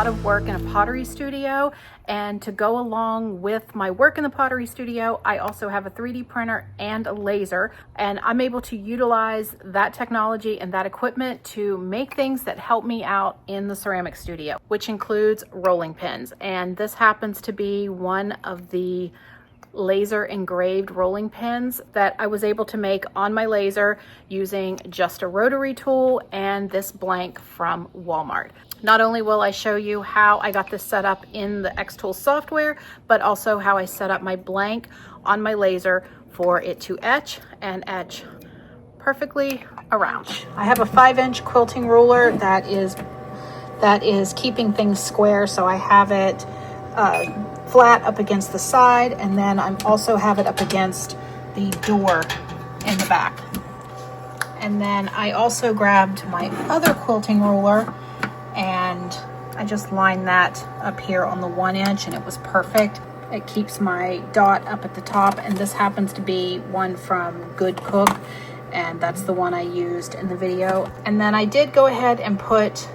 lot of work in a pottery studio, and to go along with my work in the pottery studio, I also have a 3D printer and a laser, and I'm able to utilize that technology and that equipment to make things that help me out in the ceramic studio, which includes rolling pins. And this happens to be one of the laser engraved rolling pins that I was able to make on my laser using just a rotary tool and this blank from Walmart. Not only will I show you how I got this set up in the xTools software, but also how I set up my blank on my laser for it to etch and etch perfectly around. I have a 5-inch quilting ruler that is keeping things square, so I have it flat up against the side, and then I also have it up against the door in the back. And then I also grabbed my other quilting ruler and I just lined that up here on the 1 inch, and it was perfect. It keeps my dot up at the top, and this happens to be one from Good Cook, and that's the one I used in the video. And then I did go ahead and put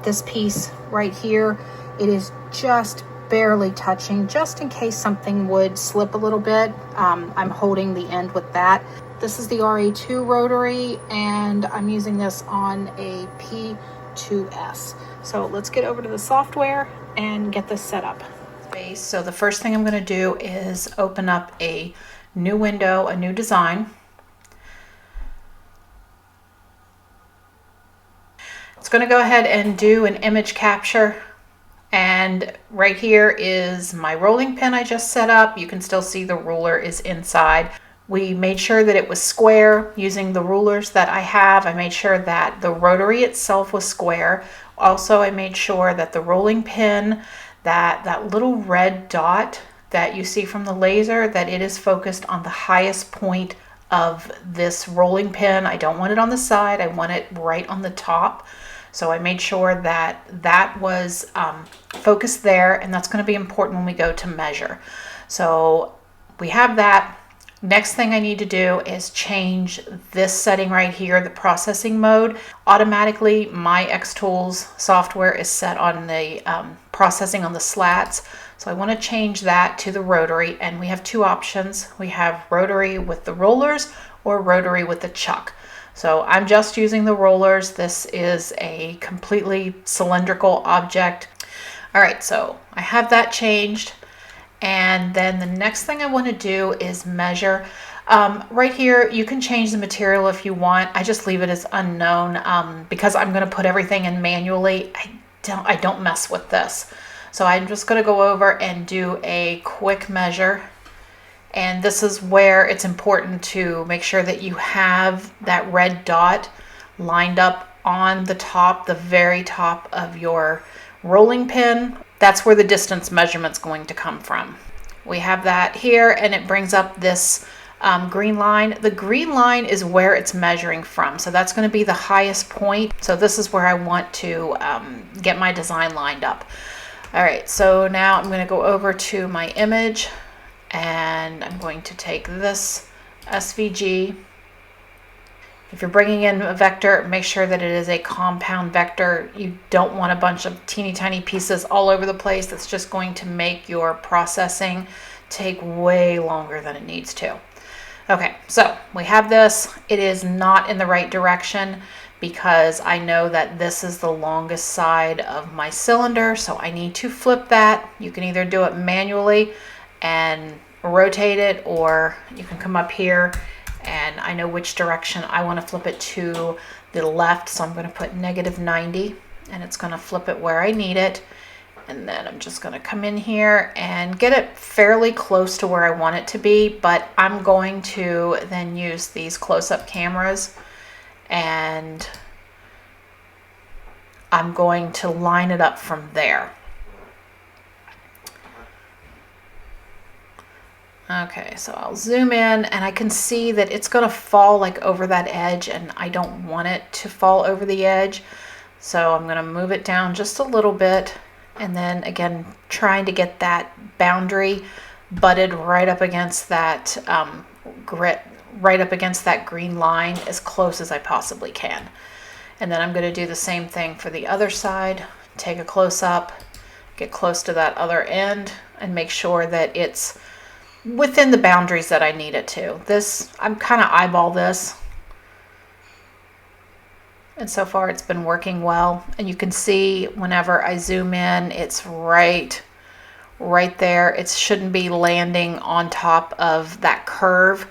this piece right here. It is just barely touching, just in case something would slip a little bit. I'm holding the end with that. This is the RA2 Rotary, and I'm using this on a P2S. So let's get over to the software and get this set up. So the first thing I'm going to do is open up a new window, a new design. It's going to go ahead and do an image capture. And right here is my rolling pin I just set up. You can still see the ruler is inside. We made sure that it was square using the rulers that I have. I made sure that the rotary itself was square. Also, I made sure that the rolling pin, that little red dot that you see from the laser, that it is focused on the highest point of this rolling pin. I don't want it on the side. I want it right on the top. So I made sure that that was focused there, and that's going to be important when we go to measure. So we have that. Next thing I need to do is change this setting right here, the processing mode. Automatically, my xTools software is set on the processing on the slats. So I want to change that to the rotary, and we have two options. We have rotary with the rollers or rotary with the chuck. So I'm just using the rollers. This is a completely cylindrical object. All right, so I have that changed. And then the next thing I want to do is measure. Right here, you can change the material if you want. I just leave it as unknown because I'm going to put everything in manually. I don't mess with this. So I'm just going to go over and do a quick measure. And this is where it's important to make sure that you have that red dot lined up on the top, the very top of your rolling pin. That's where the distance measurement's going to come from. We have that here, and it brings up this green line. The green line is where it's measuring from. So that's going to be the highest point. So this is where I want to get my design lined up. All right, so now I'm going to go over to my image. And I'm going to take this SVG. If you're bringing in a vector, make sure that it is a compound vector. You don't want a bunch of teeny tiny pieces all over the place. That's just going to make your processing take way longer than it needs to. Okay, so we have this. It is not in the right direction because I know that this is the longest side of my cylinder, so I need to flip that. You can either do it manually and rotate it, or you can come up here, and I know which direction I want to flip it to the left, so I'm going to put -90, and it's going to flip it where I need it. And then I'm just going to come in here and get it fairly close to where I want it to be, but I'm going to then use these close-up cameras, and I'm going to line it up from there. Okay, so I'll zoom in, and I can see that it's going to fall like over that edge, and I don't want it to fall over the edge. So I'm going to move it down just a little bit, and then again, trying to get that boundary butted right up against that grit, right up against that green line as close as I possibly can. And then I'm going to do the same thing for the other side. take a close up, get close to that other end, and make sure that it's within the boundaries that I need it to. I'm kind of eyeball this. And so far it's been working well. And you can see whenever I zoom in, it's right there. It shouldn't be landing on top of that curve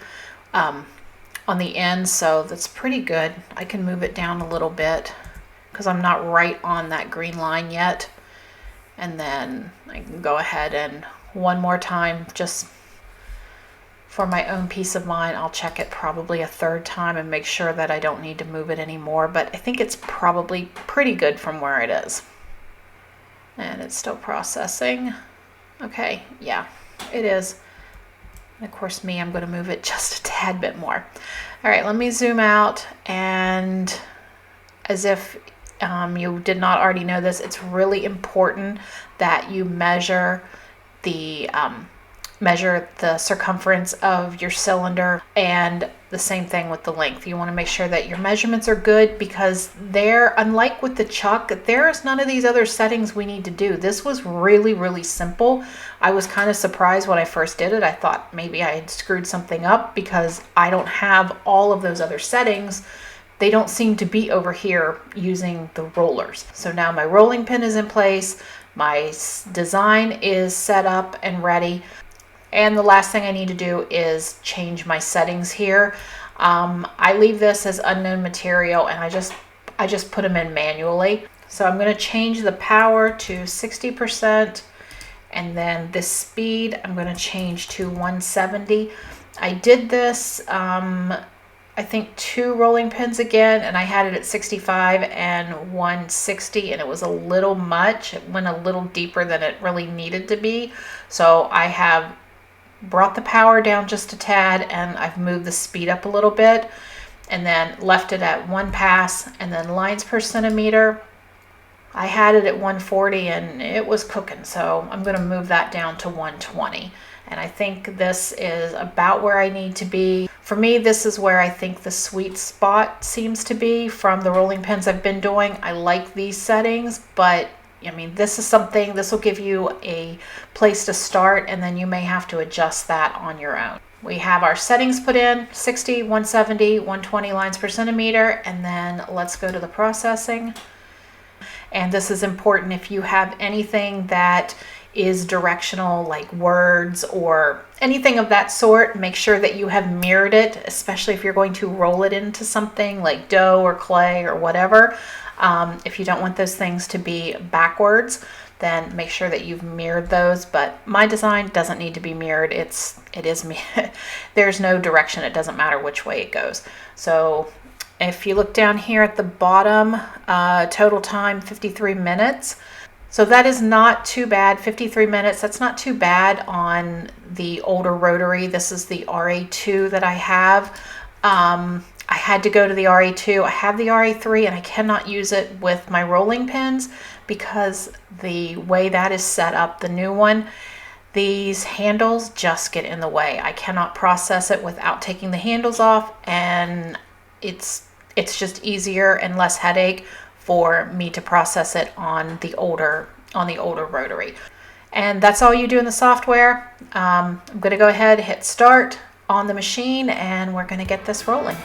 on the end. So that's pretty good. I can move it down a little bit because I'm not right on that green line yet. And then I can go ahead and one more time, just for my own peace of mind, I'll check it probably a third time and make sure that I don't need to move it anymore. But I think it's probably pretty good from where it is. And it's still processing. Okay, yeah, it is. And of course me, I'm going to move it just a tad bit more. All right, let me zoom out, and as if you did not already know this, it's really important that you measure the circumference of your cylinder, and the same thing with the length. You want to make sure that your measurements are good, because unlike with the chuck, there's none of these other settings we need to do. This was really, really simple. I was kind of surprised when I first did it. I thought maybe I had screwed something up because I don't have all of those other settings. They don't seem to be over here using the rollers. So now my rolling pin is in place. My design is set up and ready. And the last thing I need to do is change my settings here. I leave this as unknown material, and I just put them in manually. So I'm going to change the power to 60%, and then the speed I'm going to change to 170. I did this I think 2 rolling pins again, and I had it at 65 and 160, and it was a little much. It went a little deeper than it really needed to be. So I have brought the power down just a tad, and I've moved the speed up a little bit, and then left it at 1 pass. And then lines per centimeter, I had it at 140 and it was cooking, so I'm going to move that down to 120. And I think this is about where I need to be. For me, this is where I think the sweet spot seems to be from the rolling pins I've been doing. I like these settings, but I mean, this will give you a place to start, and then you may have to adjust that on your own. We have our settings put in, 60, 170, 120 lines per centimeter, and then let's go to the processing. And this is important if you have anything that is directional, like words or anything of that sort. Make sure that you have mirrored it, especially if you're going to roll it into something like dough or clay or whatever. If you don't want those things to be backwards, then make sure that you've mirrored those. But my design doesn't need to be mirrored. It is me. There's no direction. It doesn't matter which way it goes. So if you look down here at the bottom, total time 53 minutes. So that is not too bad. 53 minutes, that's not too bad on the older rotary. This is the RA2 that I have. I had to go to the RA2. I have the RA3 and I cannot use it with my rolling pins because the way that is set up, the new one, these handles just get in the way. I cannot process it without taking the handles off, and it's just easier and less headache for me to process it on the older rotary. And that's all you do in the software. I'm going to go ahead, hit start on the machine, and we're going to get this rolling.